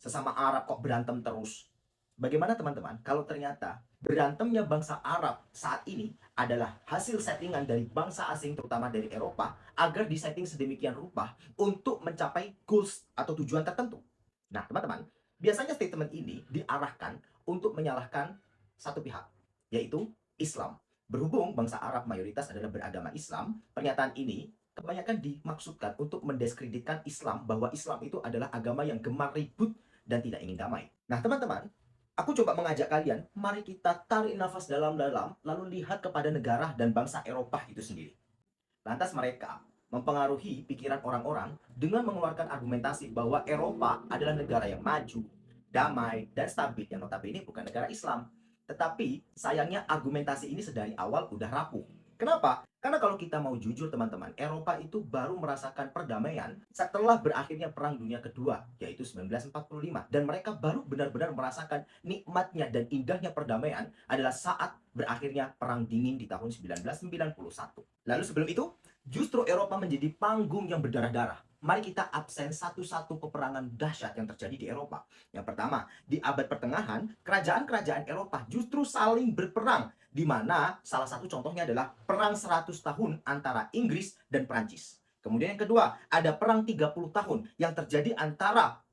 Sesama Arab kok berantem terus? Bagaimana teman-teman kalau ternyata berantemnya bangsa Arab saat ini adalah hasil settingan dari bangsa asing terutama dari Eropa agar disetting sedemikian rupa untuk mencapai goals atau tujuan tertentu. Nah, teman-teman, biasanya statement ini diarahkan untuk menyalahkan satu pihak, yaitu Islam. Berhubung bangsa Arab mayoritas adalah beragama Islam, pernyataan ini kebanyakan dimaksudkan untuk mendiskreditkan Islam bahwa Islam itu adalah agama yang gemar ribut dan tidak ingin damai. Nah, teman-teman, aku coba mengajak kalian, mari kita tarik nafas dalam-dalam, lalu lihat kepada negara dan bangsa Eropa itu sendiri. Lantas mereka mempengaruhi pikiran orang-orang dengan mengeluarkan argumentasi bahwa Eropa adalah negara yang maju, damai, dan stabil yang notabene bukan negara Islam. Tetapi sayangnya argumentasi ini sedari awal udah rapuh. Kenapa? Karena kalau kita mau jujur teman-teman, Eropa itu baru merasakan perdamaian setelah berakhirnya Perang Dunia Kedua, yaitu 1945. Dan mereka baru benar-benar merasakan nikmatnya dan indahnya perdamaian adalah saat berakhirnya Perang Dingin di tahun 1991. Lalu sebelum itu, justru Eropa menjadi panggung yang berdarah-darah. Mari kita absen satu-satu peperangan dahsyat yang terjadi di Eropa. Yang pertama, di abad pertengahan, kerajaan-kerajaan Eropa justru saling berperang, di mana salah satu contohnya adalah Perang 100 tahun antara Inggris dan Prancis. Kemudian yang kedua, ada Perang 30 tahun yang terjadi antara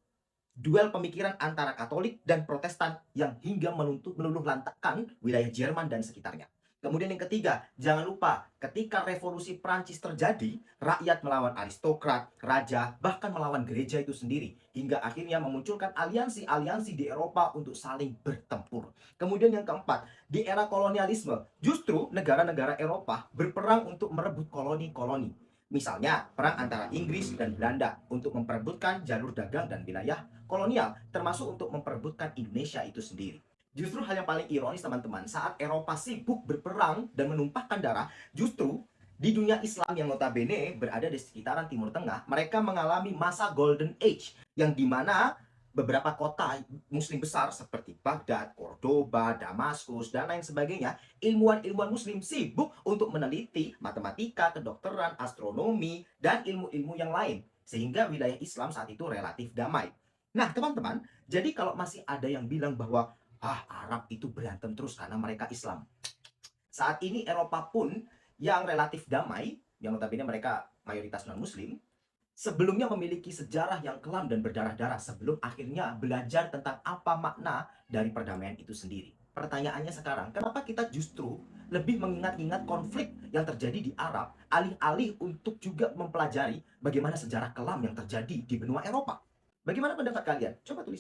duel pemikiran antara Katolik dan Protestan yang hingga meluluh lantakkan wilayah Jerman dan sekitarnya. Kemudian yang ketiga, jangan lupa ketika revolusi Prancis terjadi, rakyat melawan aristokrat, raja, bahkan melawan gereja itu sendiri. Hingga akhirnya memunculkan aliansi-aliansi di Eropa untuk saling bertempur. Kemudian yang keempat, di era kolonialisme, justru negara-negara Eropa berperang untuk merebut koloni-koloni. Misalnya, perang antara Inggris dan Belanda untuk memperebutkan jalur dagang dan wilayah kolonial, termasuk untuk memperebutkan Indonesia itu sendiri. Justru hal yang paling ironis teman-teman, saat Eropa sibuk berperang dan menumpahkan darah, justru di dunia Islam yang notabene berada di sekitaran Timur Tengah, mereka mengalami masa Golden Age, yang dimana beberapa kota muslim besar seperti Baghdad, Cordoba, Damaskus, dan lain sebagainya, ilmuwan-ilmuwan muslim sibuk untuk meneliti matematika, kedokteran, astronomi, dan ilmu-ilmu yang lain. Sehingga wilayah Islam saat itu relatif damai. Nah, teman-teman, jadi kalau masih ada yang bilang bahwa Arab itu berantem terus karena mereka Islam. Saat ini Eropa pun yang relatif damai, yang notabene mereka mayoritas non-muslim, sebelumnya memiliki sejarah yang kelam dan berdarah-darah sebelum akhirnya belajar tentang apa makna dari perdamaian itu sendiri. Pertanyaannya sekarang, kenapa kita justru lebih mengingat-ingat konflik yang terjadi di Arab, alih-alih untuk juga mempelajari bagaimana sejarah kelam yang terjadi di benua Eropa? Bagaimana pendapat kalian? Coba tulis.